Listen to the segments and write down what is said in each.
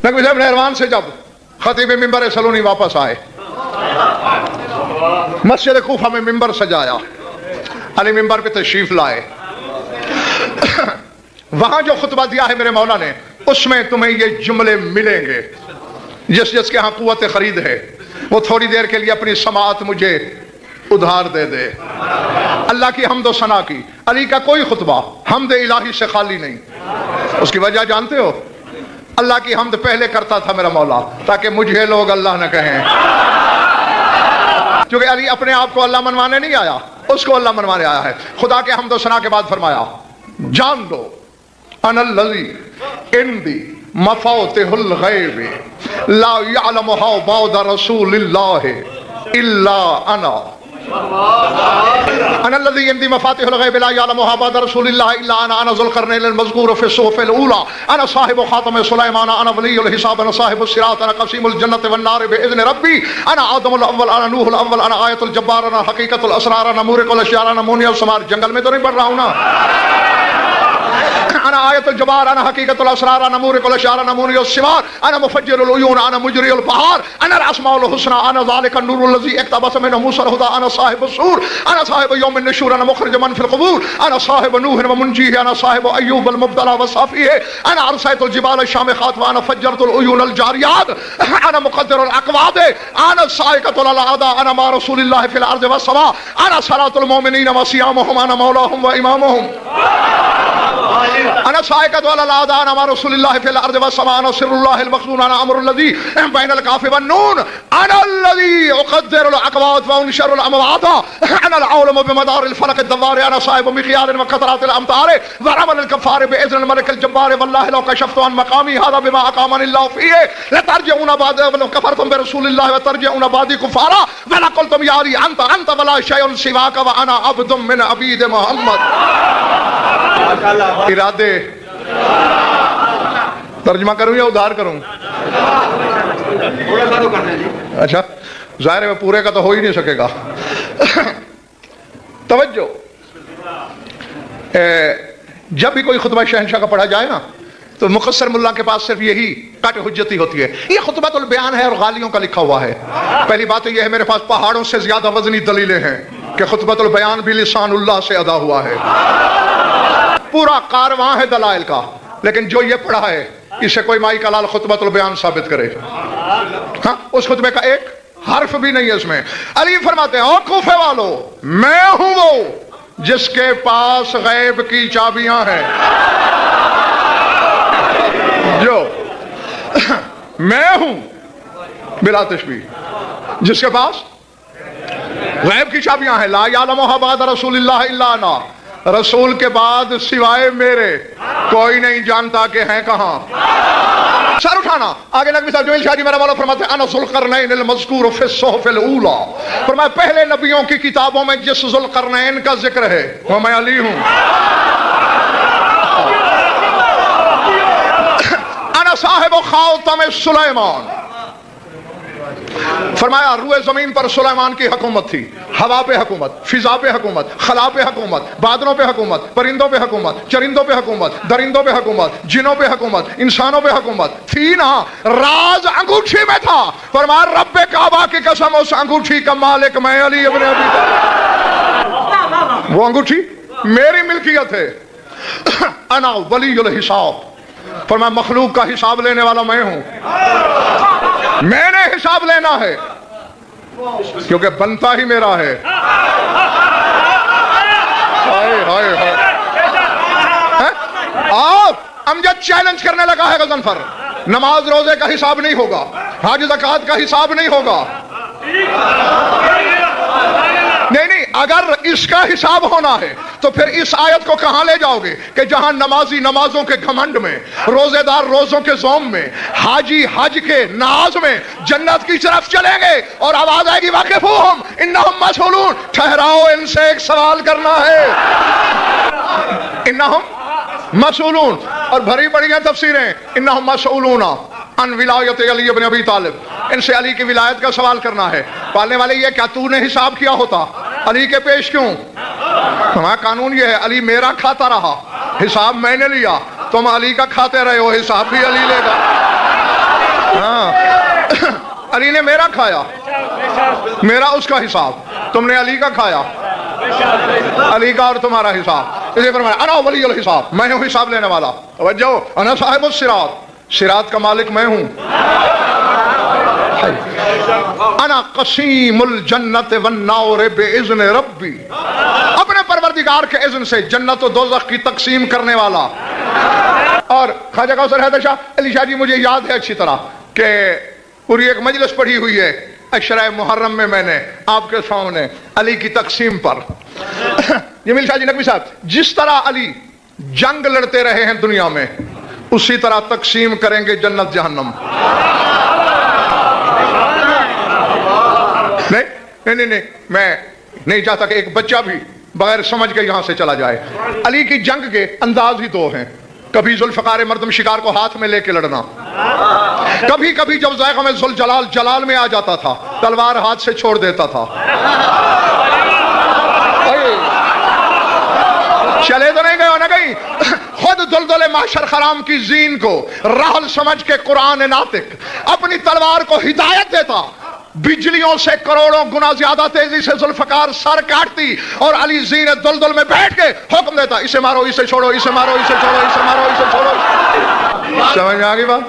نقوی صاحب نہروان سے جب خطیب ممبر سلونی واپس آئے، مسجد کوفہ میں ممبر سجایا، علی ممبر پہ تشریف لائے، وہاں جو خطبہ دیا ہے میرے مولا نے، اس میں تمہیں یہ جملے ملیں گے، جس کے ہاں قوت خرید ہے وہ تھوڑی دیر کے لیے اپنی سماعت مجھے ادھار دے دے۔ اللہ کی حمد و ثنا کی، علی کا کوئی خطبہ حمد الہی سے خالی نہیں۔ اس کی وجہ جانتے ہو؟ اللہ کی حمد پہلے کرتا تھا میرا مولا تاکہ مجھے لوگ اللہ نہ کہیں، کیونکہ علی اپنے آپ کو اللہ منوانے نہیں آیا، اس کو اللہ منوانے آیا ہے۔ خدا کے حمد و ثنا کے بعد فرمایا جان دو انا الذی عندی مفاتح الغیب لا یعلمها بعد رسول اللہ الا انا، انا الذی عندی مفاتح الغیب لا یعلمها بعد رسول اللہ الا انا، انا ذو القرنین المذکور فی الصحف الاولی، انا صاحب خاتم سلیمان، انا ولی الحساب، انا صاحب الصراط، انا قسیم الجنۃ والنار باذن ربی، انا آدم الاول، انا نوح الاول، انا آیت الجبار، انا حقیقت الاسرار، انا مورق الاشیاء، انا مونی الثمار۔ جنگل میں تو نہیں پڑھ رہا ہوں نا؟ انا آیت الجبار، انا حقیقت الاسرار، انا مورق الاشیاء، انا مونی الثمار، انا مفجر العیون، انا مجری البحار، انا الاسماء الحسنى، انا ذلك النور الذي اقتبس منه موسى الهدى، انا صاحب السور، انا صاحب يوم النشور، انا مخرج من في القبور، انا صاحب نوح ومنجيه، انا صاحب ايوب المبتلى والصافيه، انا ارسلت الجبال الشامخات، وانا فجرت العيون الجاريات، انا مقدر الاقواد، انا الصاعقة للاعداء، انا مع رسول الله في الارض والسماء، انا صلاة المؤمنين وصيامهم، انا مولاهم وامامهم، انا صاعقة للاعداء، انا مع رسول الله في الارض والسماء، انا سر الله المخزون، انا امر الذي بين الكاف والنون، انا الذي اقدر الاقوات وانشر الاموات، انا العالم بمدار الفلك الدوار، انا صاحب مخيار وقطرات الامطار ورمل الكفار باذن الملك الجبار، والله لو كشفت عن مقامي هذا بما اقامني الله فيه لترجعون بعد ولو كفرتم برسول الله وترجعون بعدي كفارا ولقلتم يا علي انت ولا شيء سواك وانا عبد من عبيد محمد۔ ارادے ترجمہ کروں یا ادھار کروں؟ اچھا ظاہر ہے پورے کا تو ہو ہی نہیں سکے گا۔ توجہ، جب بھی کوئی خطبہ شہنشاہ کا پڑھا جائے نا تو مقصر ملا کے پاس صرف یہی کٹ حجتی ہوتی ہے، یہ خطبۃ البیان ہے اور غالیوں کا لکھا ہوا ہے۔ پہلی بات تو یہ ہے میرے پاس پہاڑوں سے زیادہ وزنی دلیلیں ہیں کہ خطبۃ البیان بھی لسان اللہ سے ادا ہوا ہے، پورا کارواں ہے دلائل کا، لیکن جو یہ پڑھا ہے اسے کوئی مائی کا لال خطبۃ البیان ثابت کرے، ہاں اس خطبے کا ایک حرف بھی نہیں ہے اس میں۔ علی فرماتے ہیں او کوفے والو، میں ہوں وہ جس کے پاس غیب کی چابیاں ہیں، جو میں ہوں بلا تشبیہ جس کے پاس غیب کی چابیاں ہیں، لا یعلمها بعد رسول اللہ الا انا، رسول کے بعد سوائے میرے کوئی نہیں جانتا کہ ہیں کہاں۔ سر اٹھانا آگے نقوی صاحب جمیل شاہ جی میرا مولا فرماتے ہیں انا ذو القرنین المذکور فی الصحف الاولی، فرمایا پہلے نبیوں کی کتابوں میں جس ذو القرنین کا ذکر ہے وہ میں علی ہوں۔ انا صاحب خاتم سلیمان، فرمایا روئے زمین پر سلیمان کی حکومت تھی، ہوا پہ حکومت، فضا پہ حکومت، خلا پہ حکومت، بادلوں پہ حکومت، پرندوں پہ حکومت، چرندوں پہ حکومت، درندوں پہ حکومت، جنوں پہ حکومت، انسانوں پہ حکومت تھی نا، راز انگوٹھی میں تھا۔ فرمایا رب کعبہ کی قسم اس انگوٹھی کا مالک میں علی ابن ابی طالب، وہ انگوٹھی میری ملکیت ہے۔ انا ولی الحساب، فرمایا مخلوق کا حساب لینے والا میں ہوں، میں نے حساب لینا ہے کیونکہ بنتا ہی میرا ہے۔ آپ امجد چیلنج کرنے لگا ہے غضنفر، نماز روزے کا حساب نہیں ہوگا، حج زکوٰۃ کا حساب نہیں ہوگا، نہیں، اگر اس کا حساب ہونا ہے تو پھر اس آیت کو کہاں لے جاؤ گے کہ جہاں نمازی نمازوں کے گھمنڈ میں، روزے دار روزوں کے زوم میں، حاجی حج کے ناز میں جنت کی طرف چلیں گے اور آواز آئے گی واقفوہم انہم مسئولون، ٹھہراؤ ان سے ایک سوال کرنا ہے، انہم مسئولون، اور بھری پڑی ہیں تفسیریں، انہم مسئولون ان ولایت علی ابن ابی طالب، ان سے علی کی ولایت کا سوال کرنا ہے۔ پالنے والے یہ کیا تو نے حساب کیا ہوتا، علی کے پیش کیوں؟ ہمارا قانون یہ ہے علی میرا کھاتا رہا، حساب میں نے لیا، تم علی کا کھاتے رہے ہو، حساب بھی علی لے گا۔ علی نے میرا کھایا، میرا اس کا حساب، تم نے علی کا کھایا، علی کا اور تمہارا حساب۔ اسے فرمایا انا ولی الحساب، میں ہوں حساب لینے والا۔ توجہ، انا صاحب الصراط، صراط کا مالک میں ہوں۔ انا قسیم الجنت والنار باذن ربی، اپنے پروردگار کے اذن سے جنت و دوزخ کی تقسیم کرنے والا۔ اور خواجہ کوثر حیدر شاہ علی شاہ جی، مجھے یاد ہے اچھی طرح کہ پوری ایک مجلس پڑھی ہوئی ہے اشرائے محرم میں نے آپ کے سامنے علی کی تقسیم پر۔ جمیل شاہ جی نقوی صاحب، جس طرح علی جنگ لڑتے رہے ہیں دنیا میں، اسی طرح تقسیم کریں گے جنت جہنم۔ نہیں، میں نہیں چاہتا کہ ایک بچہ بھی بغیر سمجھ کے یہاں سے چلا جائے۔ علی کی جنگ کے انداز ہی دو ہیں، کبھی ذوالفقار مردم شکار کو ہاتھ میں لے کے لڑنا، کبھی کبھی جب ذائقہ میں ذوالجلال جلال میں آ جاتا تھا تلوار ہاتھ سے چھوڑ دیتا تھا۔ چلے تو نہیں گئے ہو نہ کہیں؟ خود دلدل معشر خرام کی زین کو راحل سمجھ کے قرآن ناطق اپنی تلوار کو ہدایت دیتا، بجلیوں سے کروڑوں گنا زیادہ تیزی سے ذوالفقار سر کاٹتی، اور علی زین دلدل میں بیٹھ کے حکم دیتا، اسے مارو، اسے چھوڑو، اسے مارو، اسے چھوڑو، اسے مارو، اسے چھوڑو۔ سمجھ میں آ گئی بات؟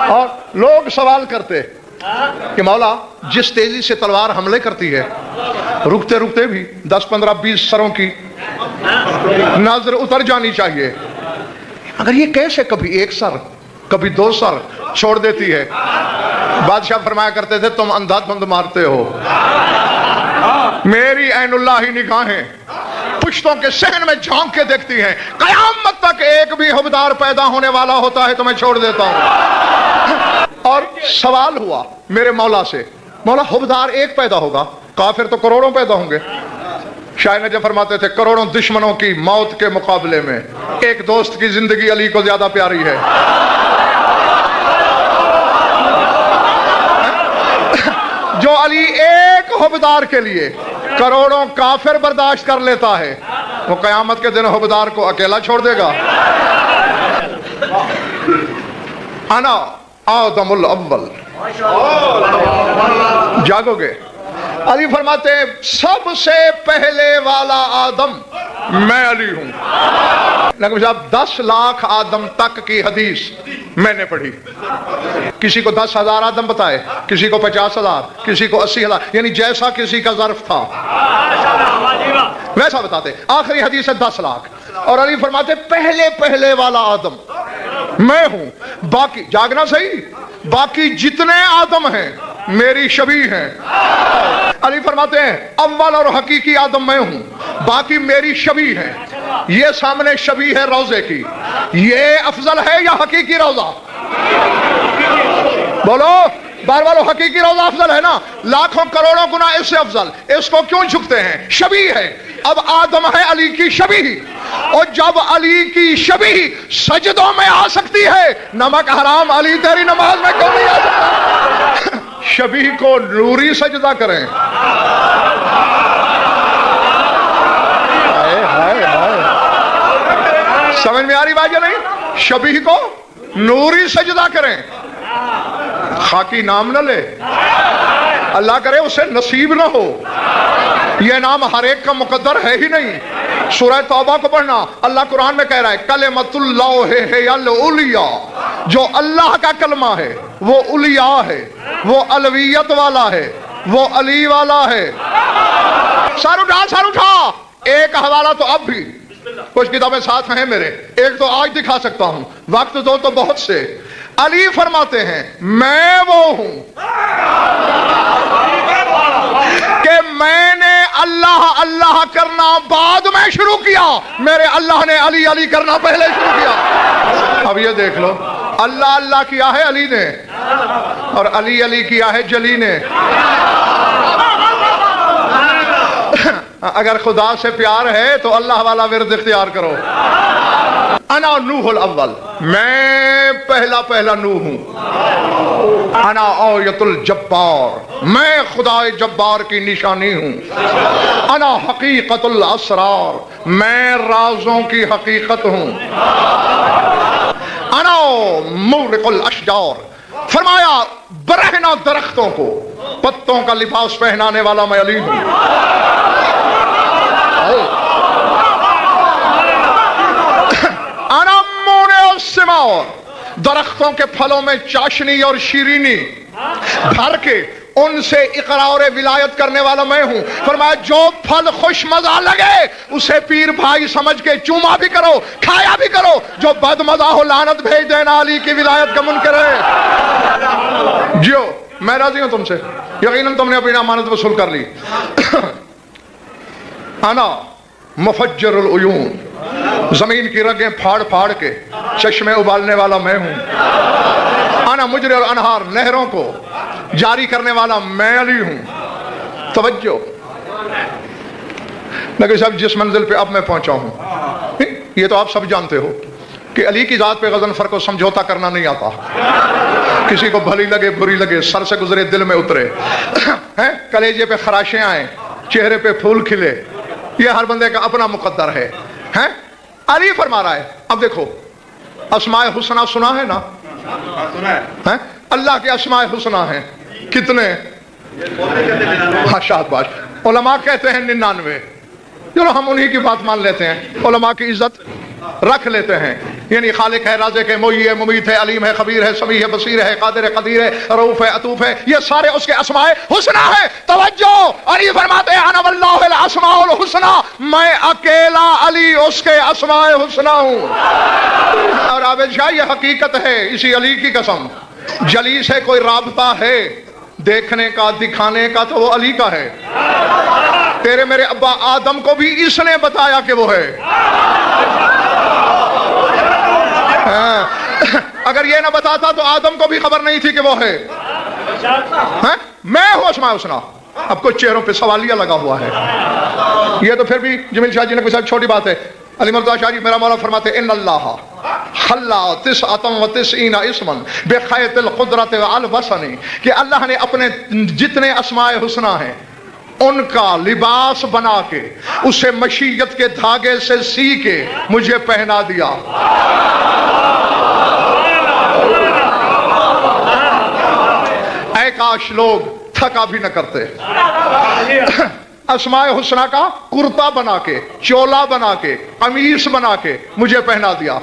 اور لوگ سوال کرتے کہ مولا جس تیزی سے تلوار حملے کرتی ہے، رکتے رکتے بھی 10 15 20 سروں کی نظر اتر جانی چاہیے، اگر یہ کیسے کبھی ایک سر کبھی 2 سر چھوڑ دیتی ہے؟ بادشاہ فرمایا کرتے تھے تم اندھا دھند مارتے ہو، میری عین اللہ ہی نگاہیں پشتوں کے صحن میں جھونک کے دیکھتی ہیں، قیامت تک ایک بھی حبدار پیدا ہونے والا ہوتا ہے تو میں چھوڑ دیتا ہوں۔ اور سوال ہوا میرے مولا سے، مولا حبدار ایک پیدا ہوگا، کافر تو کروڑوں پیدا ہوں گے۔ شاہ نجف فرماتے تھے کروڑوں دشمنوں کی موت کے مقابلے میں ایک دوست کی زندگی علی کو زیادہ پیاری ہے۔ جو علی ایک حبدار کے لیے کروڑوں کافر برداشت کر لیتا ہے، وہ قیامت کے دن حبدار کو اکیلا چھوڑ دے گا۔ انا آدم الاول، جاگو گے؟ علی فرماتے ہیں سب سے پہلے والا آدم میں علی ہوں۔ نقوی صاحب 10 لاکھ آدم تک کی حدیث میں نے پڑھی، کسی کو 10,000 آدم بتائے، کسی کو 50,000، کسی کو 80,000، یعنی جیسا کسی کا ظرف تھا ویسا بتاتے۔ آخری حدیث ہے 10 لاکھ، اور علی فرماتے پہلے والا آدم میں ہوں، باقی جاگنا صحیح، باقی جتنے آدم ہیں میری شبیہ ہیں۔ علی فرماتے ہیں اول اور حقیقی آدم میں ہوں، باقی میری شبیہ ہیں۔ یہ سامنے شبیہ ہے روضے کی، یہ افضل ہے یا حقیقی روضہ؟ بولو بار بار، حقیقی روضہ افضل ہے نا، لاکھوں کروڑوں گنا اس سے افضل، اس کو کیوں جھکتے ہیں؟ شبیہ ہے۔ اب آدم ہے علی کی شبیہ، اور جب علی کی شبیہ سجدوں میں آ سکتی ہے، نمک حرام علی تیری نماز میں کیوں نہیں آ سکتا؟ شبیہ کو نوری سجدہ کریں۔ سمجھ میں آ رہی بات یا نہیں؟ شبیہ کو نوری سجدہ کریں، خاکی نام نہ لے، اللہ کرے اسے نصیب نہ ہو، یہ نام ہر ایک کا مقدر ہے ہی نہیں۔ سورہ توبہ کو پڑھنا، اللہ قرآن میں کہہ رہا ہے کلمۃ اللہ ہے العلیٰ، جو اللہ کا کلمہ ہے وہ اولیاء ہے، وہ علویت والا ہے، وہ علی والا ہے۔ سر اٹھا۔ ایک حوالہ تو اب بھی کچھ کتابیں ساتھ ہیں میرے، ایک تو آج دکھا سکتا ہوں، وقت دو تو بہت سے۔ علی فرماتے ہیں میں وہ ہوں کہ میں نے اللہ کرنا بعد میں شروع کیا، میرے اللہ نے علی کرنا پہلے شروع کیا۔ اب یہ دیکھ لو، اللہ کیا ہے علی نے، اور علی کیا ہے جلی نے۔ اگر خدا سے پیار ہے تو اللہ والا ورد اختیار کرو۔ انا نوح الاول، میں پہلا نوح ہوں۔ انا آیت الجبار، میں خدا جبار کی نشانی ہوں۔ انا حقیقت الاسرار، میں رازوں کی حقیقت ہوں۔ انا مورق الاشجار، فرمایا برہنہ درختوں کو پتوں کا لباس پہنانے والا میں علی ہوں. انا مونع الثمار، درختوں کے پھلوں میں چاشنی اور شیرینی بھر کے ان سے اقرار ولایت کرنے والا میں ہوں. فرمایا جو پھل خوش مزہ لگے اسے پیر بھائی سمجھ کے چوما بھی کرو، کھایا بھی کرو، جو بد مزہ ہو لعنت بھیج دینا، علی کی ولایت کا منکر ہے. جیو، میں راضی ہوں تم سے، یقیناً تم نے اپنی امانت وصول کر لی. انا مفجر العیون، زمین کی رگیں پھاڑ پھاڑ کے چشمے ابالنے والا میں ہوں. انا مجری الانہار، نہروں کو جاری کرنے والا میں علی ہوں. توجہ، لیکن صاحب جس منزل پہ اب میں پہنچا ہوں یہ تو آپ سب جانتے ہو کہ علی کی ذات پہ غضنفر کو سمجھوتا کرنا نہیں آتا. کسی کو بھلی لگے بری لگے، سر سے گزرے دل میں اترے، کلیجے پہ خراشیں آئیں، چہرے پہ پھول کھلے، یہ ہر بندے کا اپنا مقدر ہے. علی فرما رہا ہے. اب دیکھو، اسماء حسنہ سنا ہے نا؟ اللہ کے اسماء حسنہ ہیں کتنے؟ شاباش. علماء کہتے ہیں 99. چلو ہم انہی کی بات مان لیتے ہیں، علماء کی عزت رکھ لیتے ہیں. یعنی خالق ہے، رازق ہے، محیی ہے، ممیت ہے، علیم ہے، خبیر ہے، سمیع ہے، بصیر ہے، قادر ہے، قدیر ہے، رؤوف ہے، عطوف ہے، یہ سارے اس کے اسماء حسنہ ہیں. توجہ، علی فرماتے ہیں انا واللہ الاسماء الحسنى، میں اکیلا علی اس کے اسماء حسنہ ہوں. اور عابد شاہ یہ حقیقت ہے، اسی علی کی قسم. جلی سے کوئی رابطہ ہے دیکھنے کا دکھانے کا تو وہ علی کا ہے. تیرے میرے ابا آدم کو بھی اس نے بتایا کہ وہ ہے. اگر یہ نہ بتاتا تو آدم کو بھی خبر نہیں تھی کہ وہ ہے. میں ہوں اسماء حسنہ. اب کچھ چہروں پہ سوالیہ لگا ہوا ہے. یہ تو پھر بھی جمیل شاہ جی نے کوئی چھوٹی بات ہے. علی مرتضیٰ شاہ جی میرا مولا فرماتے ان اللہ خلا 99 اسما بخیط القدرت والوسن، کہ اللہ نے اپنے جتنے اسماء حسنہ ہیں ان کا لباس بنا کے اسے مشیت کے دھاگے سے سی کے مجھے پہنا دیا. اے کاش لوگ تھکا بھی نہ کرتے. اسماء حسنہ کا کرتا بنا کے، چولا بنا کے، قمیص بنا کے مجھے پہنا دیا.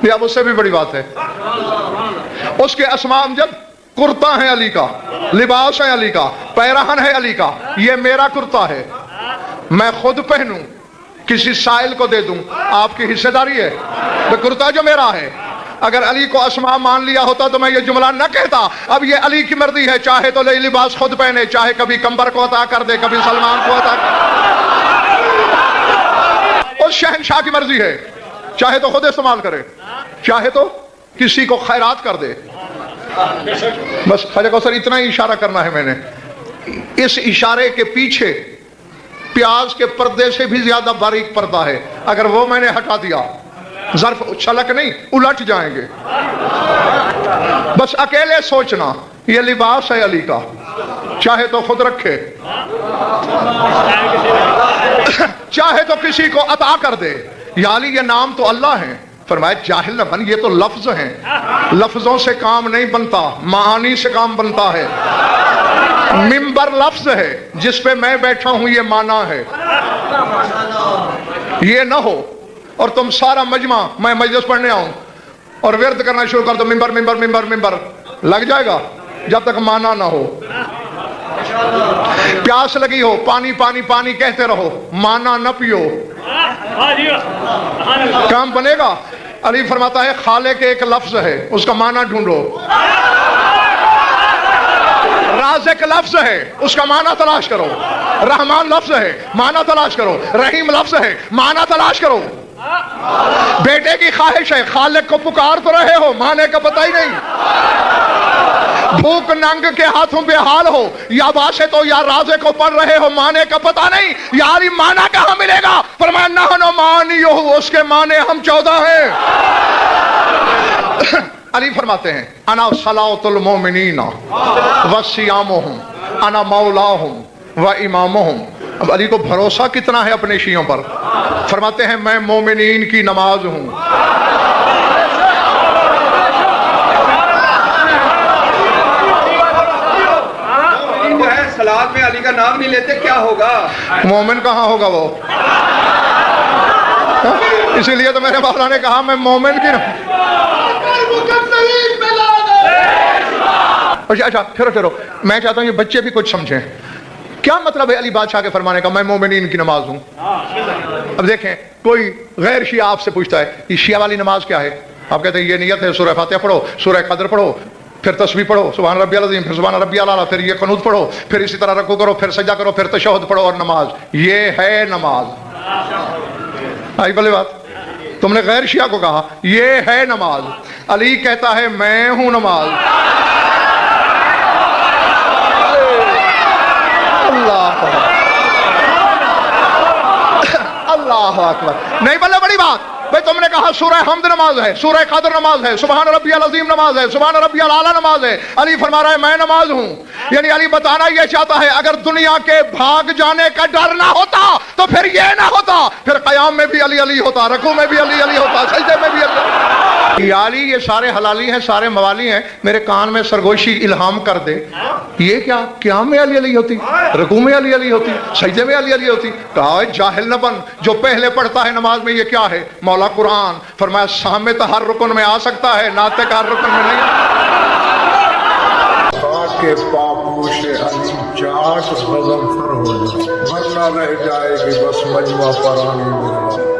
یہ اب اس سے بھی بڑی بات ہے. اس کے اسماء امجد کرتا ہے علی کا، لباس ہے علی کا، پیراہن ہے علی کا. یہ میرا کرتا ہے، میں خود پہنوں، کسی سائل کو دے دوں، آپ کی حصہ داری ہے. وہ کرتا جو میرا ہے. اگر علی کو اسماء مان لیا ہوتا تو میں یہ جملہ نہ کہتا. اب یہ علی کی مرضی ہے، چاہے تو لے لباس خود پہنے، چاہے کبھی کمبر کو عطا کر دے، کبھی سلمان کو عطا کر دے. اس شہنشاہ کی مرضی ہے، چاہے تو خود استعمال کرے، چاہے تو کسی کو خیرات کر دے. بس خواجہ کوثر اتنا ہی اشارہ کرنا ہے میں نے. اس اشارے کے پیچھے پیاز کے پردے سے بھی زیادہ باریک پردہ ہے. اگر وہ میں نے ہٹا دیا ظرف چھلک نہیں الٹ جائیں گے. بس اکیلے سوچنا یہ لباس ہے علی کا، چاہے تو خود رکھے، چاہے تو کسی کو عطا کر دے. یا علی یہ نام تو اللہ ہیں. فرمایا جاہل نہ بن، یہ تو لفظ ہیں، لفظوں سے کام نہیں بنتا، معانی سے کام بنتا ہے. منبر لفظ ہے، جس پہ میں بیٹھا ہوں یہ معنی ہے. یہ نہ ہو اور تم سارا مجمع، میں مجلس پڑھنے آؤں اور ورد کرنا شروع کر دو منبر منبر منبر منبر، لگ جائے گا جب تک معنی نہ ہو. پیاس لگی ہو، پانی پانی پانی کہتے رہو، معنی نہ پیو، کام بنے گا. علی فرماتا ہے خالق ایک لفظ ہے، اس کا معنی ڈھونڈو. رازق لفظ ہے، اس کا معنی تلاش کرو. رحمان لفظ ہے، معنی تلاش کرو. رحیم لفظ ہے، معنی تلاش کرو. بیٹے کی خواہش ہے، خالق کو پکار تو رہے ہو، معنی کا پتہ ہی نہیں. بھوک ننگ کے ہاتھوں پہ حال ہو، یا واسط ہو یا رازق کو پڑھ رہے ہو، معنی کا پتہ نہیں. یاری معنی کہاں ملے گا؟ فرمایا نحن معنی ہو، اس کے معنی ہم 14 ہیں. علی فرماتے ہیں انا صلاۃ المومنین وصیامہم، انا مولاہم و امامہم. اب علی کو بھروسہ کتنا ہے اپنے شیعوں پر. فرماتے ہیں میں مومنین کی نماز ہوں، کا نام نہیں لیتے کیا ہوگا؟ مومن کہاں ہوگا وہ؟ اسی لیے تو میرے مولا نے کہا میں مومن کی اچھا ٹھہرو میں چاہتا ہوں یہ بچے بھی کچھ سمجھیں. کیا مطلب ہے علی بادشاہ کے فرمانے کا میں مومنین کی نماز ہوں؟ اب دیکھیں کوئی غیر شیعہ آپ سے پوچھتا ہے یہ شیعہ والی نماز کیا ہے؟ آپ کہتے ہیں یہ نیت ہے سورہ فاتحہ پڑھو، سورہ قدر پڑھو، پھر تسبیح پڑھو سبحان ربی العظیم، پھر سبحان ربی الاعلیٰ، پھر یہ قنوت پڑھو، پھر اسی طرح رکوع کرو، پھر سجدہ کرو، پھر تشہد پڑھو اور نماز. یہ ہے نماز. آئی بھلے بات؟ تم نے غیر شیعہ کو کہا یہ ہے نماز. علی کہتا ہے میں ہوں نماز. اللہ اکبر. نہیں بلے بڑی بات بھائی تم نے کہا سورہ حمد نماز ہے، سورہ قدر نماز ہے، سبحان ربی العظیم نماز ہے، سبحان ربی الاعلیٰ نماز ہے. علی فرما رہا ہے میں نماز ہوں. یعنی علی بتانا یہ چاہتا ہے اگر دنیا کے بھاگ جانے کا ڈر نہ ہوتا تو پھر یہ نہ ہوتا، پھر قیام میں بھی علی علی ہوتا، رکوع میں بھی علی علی ہوتا، سجدے میں بھی علی. علی یہ سارے حلالی ہیں، سارے موالی ہیں. میرے کان میں سرگوشی الہام کر دے یہ کیا قیام میں علی علی ہوتی، رکوع میں علی علی ہوتی، سجدے میں علی علی ہوتی. کہا جاہل نہ بن، جو پہلے پڑھتا ہے نماز میں یہ کیا ہے؟ مولا قرآن. فرمایا سامت ہر رکن میں آ سکتا ہے، ناطق ہر رکن میں نہیں. کے پاپوش علی چاٹ غضب فر ہو جائے ورنہ رہ جائے گی بس مجمع پرانی.